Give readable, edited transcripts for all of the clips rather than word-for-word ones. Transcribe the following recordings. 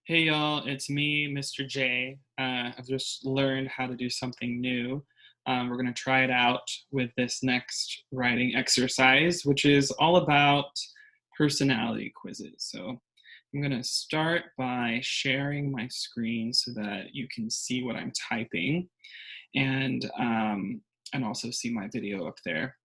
Hey y'all, it's me, Mr. J. I've just learned how to do something new. We're going to try it out with this next writing exercise, which is all about personality quizzes. So I'm going to start by sharing my screen so that you can see what I'm typing and also see my video up there.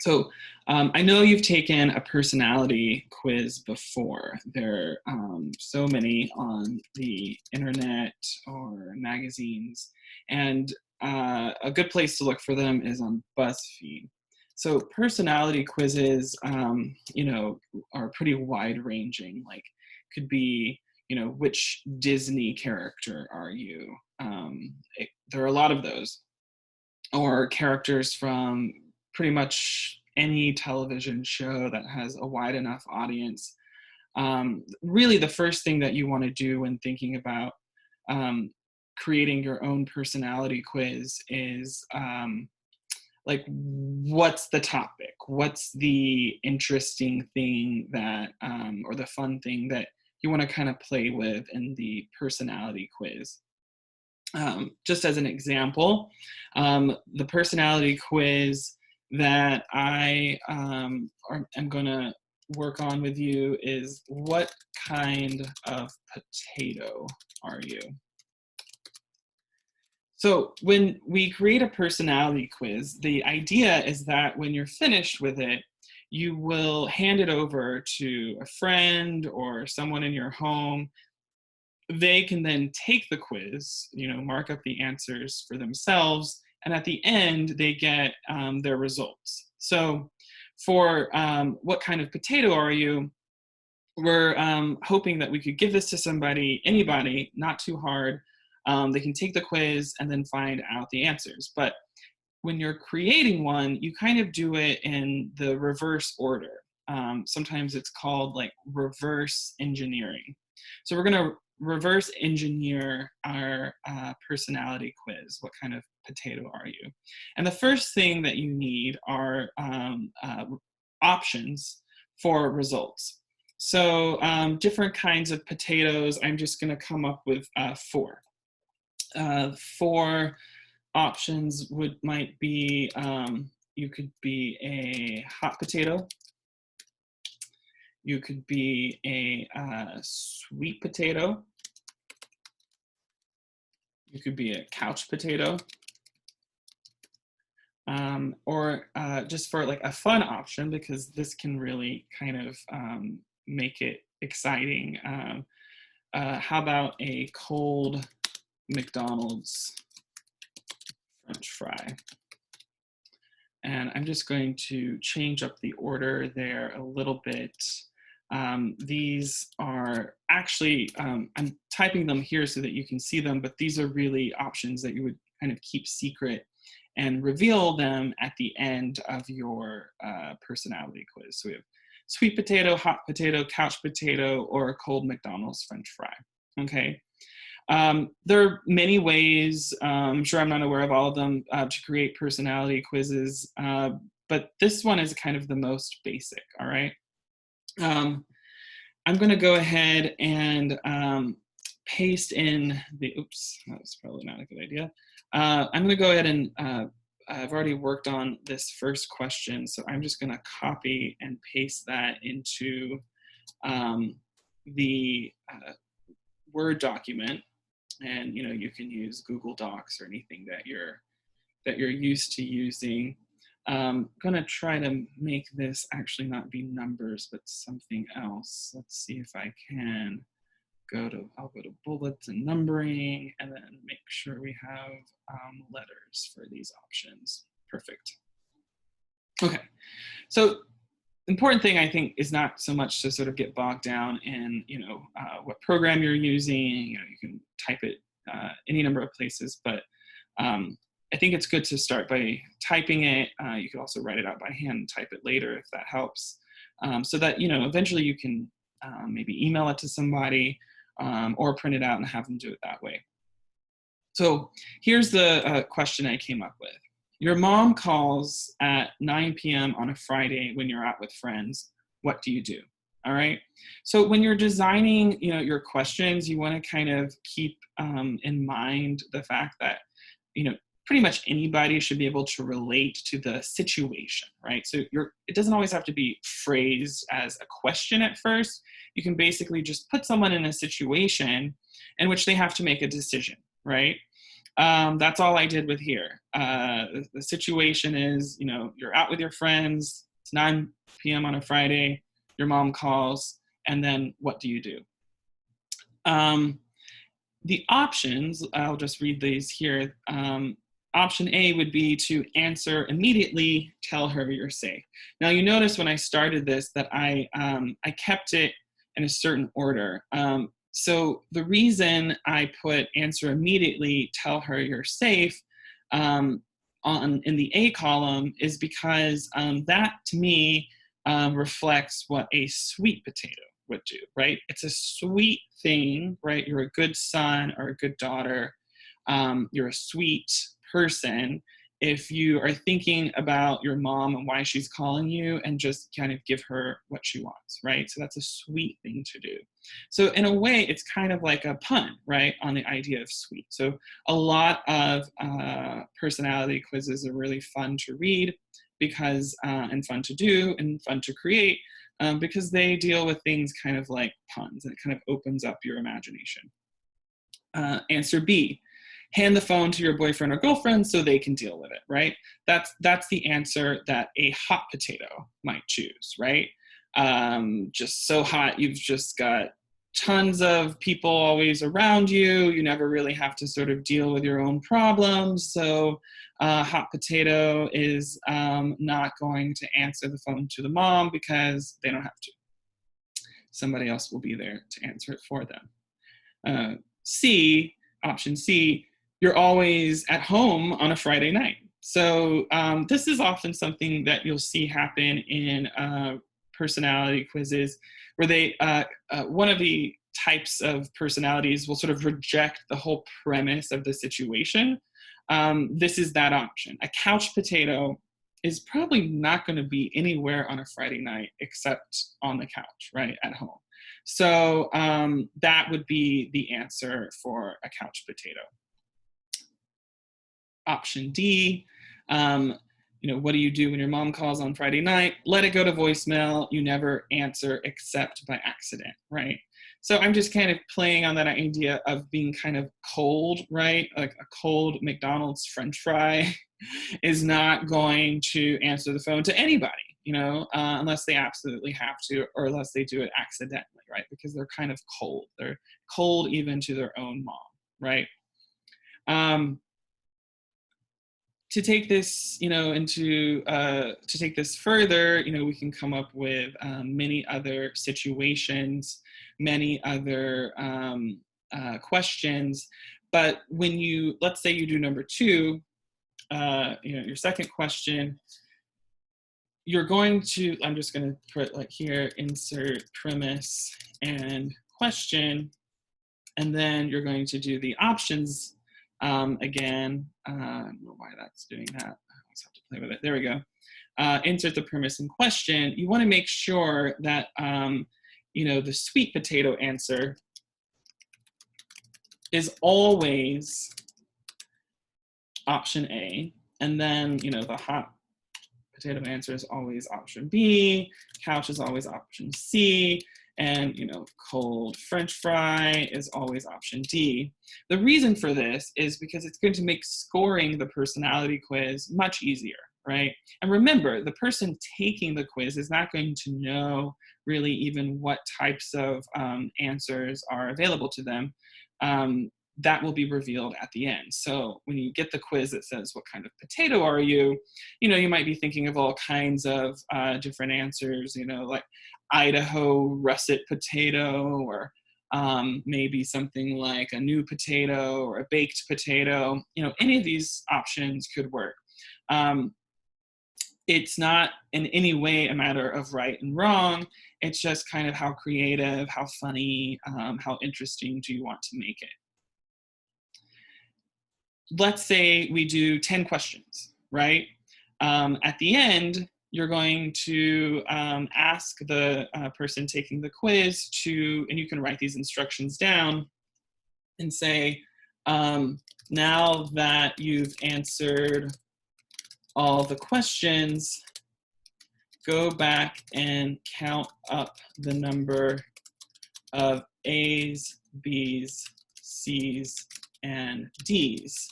So I know you've taken a personality quiz before. There are so many on the internet or magazines, and a good place to look for them is on BuzzFeed. So personality quizzes, are pretty wide-ranging. Like, could be, which Disney character are you? There are a lot of those, or characters from pretty much any television show that has a wide enough audience. Really, the first thing that you want to do when thinking about creating your own personality quiz is like, what's the topic? What's the interesting thing that, or the fun thing that you want to kind of play with in the personality quiz? Just as an example, the personality quiz that I am going to work on with you is, what kind of potato are you? So when we create a personality quiz, the idea is that when you're finished with it, you will hand it over to a friend or someone in your home. They can then take the quiz, mark up the answers for themselves, and at the end, they get their results. So for what kind of potato are you, we're hoping that we could give this to somebody, anybody, not too hard. They can take the quiz and then find out the answers. But when you're creating one, you kind of do it in the reverse order. Sometimes it's called like reverse engineering. So we're going to reverse engineer our personality quiz. What kind of potato are you? And the first thing that you need are options for results. So different kinds of potatoes, I'm just going to come up with four. Four options might be, you could be a hot potato, you could be a sweet potato, you could be a couch potato, or just for like a fun option, because this can really kind of make it exciting. How about a cold McDonald's French fry? And I'm just going to change up the order there a little bit. These are actually, I'm typing them here so that you can see them, but these are really options that you would kind of keep secret and reveal them at the end of your personality quiz. So we have sweet potato, hot potato, couch potato, or a cold McDonald's French fry, okay? There are many ways, I'm sure I'm not aware of all of them, to create personality quizzes, but this one is kind of the most basic, all right? I'm going to go ahead and paste in the, oops, that was probably not a good idea. I'm going to go ahead and, I've already worked on this first question, so I'm just going to copy and paste that into the Word document. And you can use Google Docs or anything that you're used to using. I'm gonna try to make this actually not be numbers, but something else. Let's see if I can I'll go to bullets and numbering, and then make sure we have letters for these options. Perfect. Okay, so important thing, I think, is not so much to sort of get bogged down in what program you're using. You can type it any number of places, but I think it's good to start by typing it. You could also write it out by hand and type it later if that helps, so that eventually you can maybe email it to somebody, or print it out and have them do it that way. So here's the question I came up with. Your mom calls at 9 p.m. on a Friday when you're out with friends. What do you do? All right. So when you're designing, your questions, you want to kind of keep in mind the fact that, pretty much anybody should be able to relate to the situation, right? So it doesn't always have to be phrased as a question at first. You can basically just put someone in a situation in which they have to make a decision, right? That's all I did with here. The situation is, you're out with your friends. It's 9 p.m. on a Friday. Your mom calls, and then what do you do? The options, I'll just read these here. Option A would be to answer immediately, tell her you're safe. Now you notice when I started this that I kept it in a certain order. So the reason I put answer immediately, tell her you're safe in the A column is because that to me reflects what a sweet potato would do, right? It's a sweet thing, right? You're a good son or a good daughter. You're a sweet person if you are thinking about your mom and why she's calling you and just kind of give her what she wants, right? So that's a sweet thing to do. So in a way, it's kind of like a pun, right, on the idea of sweet. So a lot of personality quizzes are really fun to read because and fun to do and fun to create because they deal with things kind of like puns, and it kind of opens up your imagination. Answer B, hand the phone to your boyfriend or girlfriend so they can deal with it, right? That's the answer that a hot potato might choose, right? Just so hot, you've just got tons of people always around you. You never really have to sort of deal with your own problems. So hot potato is not going to answer the phone to the mom because they don't have to. Somebody else will be there to answer it for them. C, option C, you're always at home on a Friday night. So this is often something that you'll see happen in personality quizzes where they, one of the types of personalities will sort of reject the whole premise of the situation. This is that option. A couch potato is probably not going to be anywhere on a Friday night except on the couch, right, at home. So that would be the answer for a couch potato. Option D, what do you do when your mom calls on Friday night? Let it go to voicemail. You never answer except by accident, right? So I'm just kind of playing on that idea of being kind of cold, right? Like a cold McDonald's French fry is not going to answer the phone to anybody, unless they absolutely have to, or unless they do it accidentally, right? Because they're kind of cold. They're cold even to their own mom, right? To take this, to take this further, we can come up with many other situations, many other questions. But when let's say you do number 2, your second question, you're going to, I'm just going to put like here, insert premise and question, and then you're going to do the options again. I don't know why that's doing that. I just have to play with it. There we go. Insert the premise and question. You want to make sure that, the sweet potato answer is always option A. And then, the hot potato answer is always option B. Couch is always option C. And, cold French fry is always option D. The reason for this is because it's going to make scoring the personality quiz much easier, right? And remember, the person taking the quiz is not going to know really even what types of answers are available to them. That will be revealed at the end. So when you get the quiz that says, what kind of potato are you? You might be thinking of all kinds of different answers, like Idaho russet potato, or maybe something like a new potato or a baked potato. Any of these options could work. It's not in any way a matter of right and wrong. It's just kind of how creative, how funny, how interesting do you want to make it? Let's say we do 10 questions, right? At the end, you're going to ask the person taking the quiz to, and you can write these instructions down and say, now that you've answered all the questions, go back and count up the number of A's, B's, C's, and D's.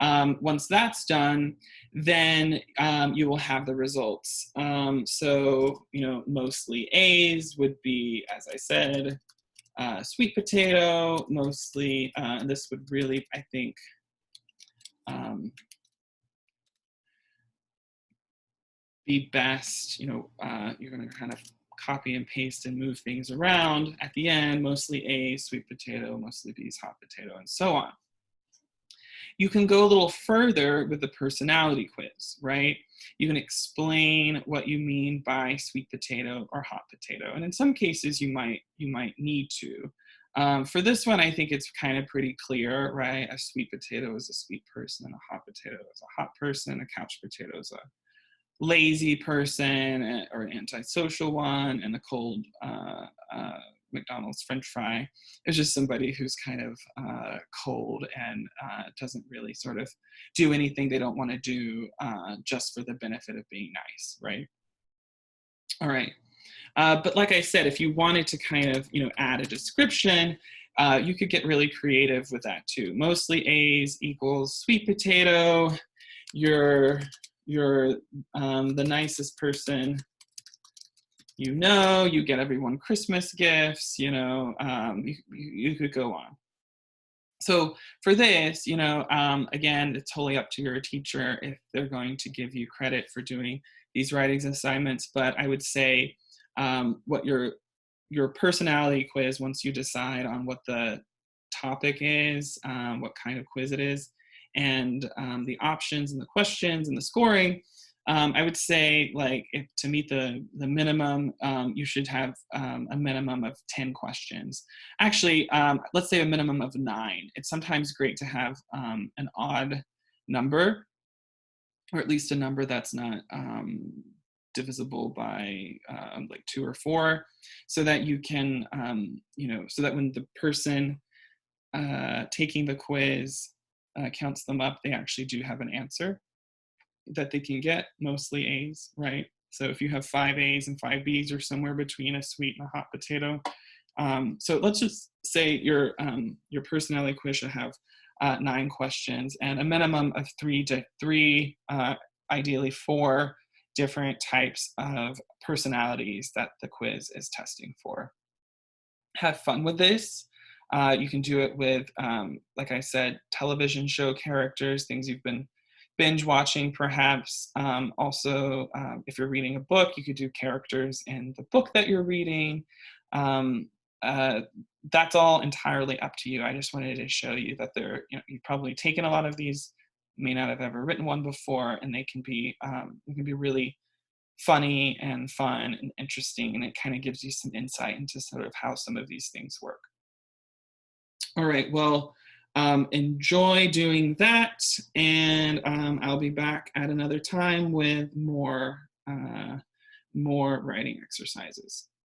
Once that's done, then you will have the results. So, mostly A's would be, as I said, sweet potato, mostly. This would really, I think, be best. You're going to kind of copy and paste and move things around at the end, mostly A, sweet potato, mostly B's, hot potato, and so on. You can go a little further with the personality quiz, right? You can explain what you mean by sweet potato or hot potato. And in some cases you might need to. For this one, I think it's kind of pretty clear, right? A sweet potato is a sweet person, and a hot potato is a hot person, a couch potato is a lazy person or an antisocial one, and a cold McDonald's French fry is just somebody who's kind of cold and doesn't really sort of do anything they don't want to do just for the benefit of being nice, right? All right. But like I said, if you wanted to kind of, add a description, you could get really creative with that too. Mostly A's equals sweet potato. You're the nicest person you get everyone Christmas gifts, you could go on. So for this, again, it's totally up to your teacher if they're going to give you credit for doing these writing assignments, but I would say what your personality quiz, once you decide on what the topic is, what kind of quiz it is, and the options and the questions and the scoring, I would say, if to meet the minimum, you should have a minimum of 10 questions. Actually, let's say a minimum of 9. It's sometimes great to have an odd number, or at least a number that's not divisible by 2 or 4, so that you can, so that when the person taking the quiz counts them up, they actually do have an answer that they can get, mostly A's, right? So if you have 5 A's and 5 B's, you're somewhere between a sweet and a hot potato. So let's just say your personality quiz should have 9 questions and a minimum of 3, ideally 4 different types of personalities that the quiz is testing for. Have fun with this. You can do it with, like I said, television show characters, things you've been binge watching perhaps. Also, if you're reading a book, you could do characters in the book that you're reading. That's all entirely up to you. I just wanted to show you that you've probably taken a lot of these, may not have ever written one before, and they can be really funny and fun and interesting, and it kind of gives you some insight into sort of how some of these things work. All right, well, enjoy doing that, and I'll be back at another time with more writing exercises.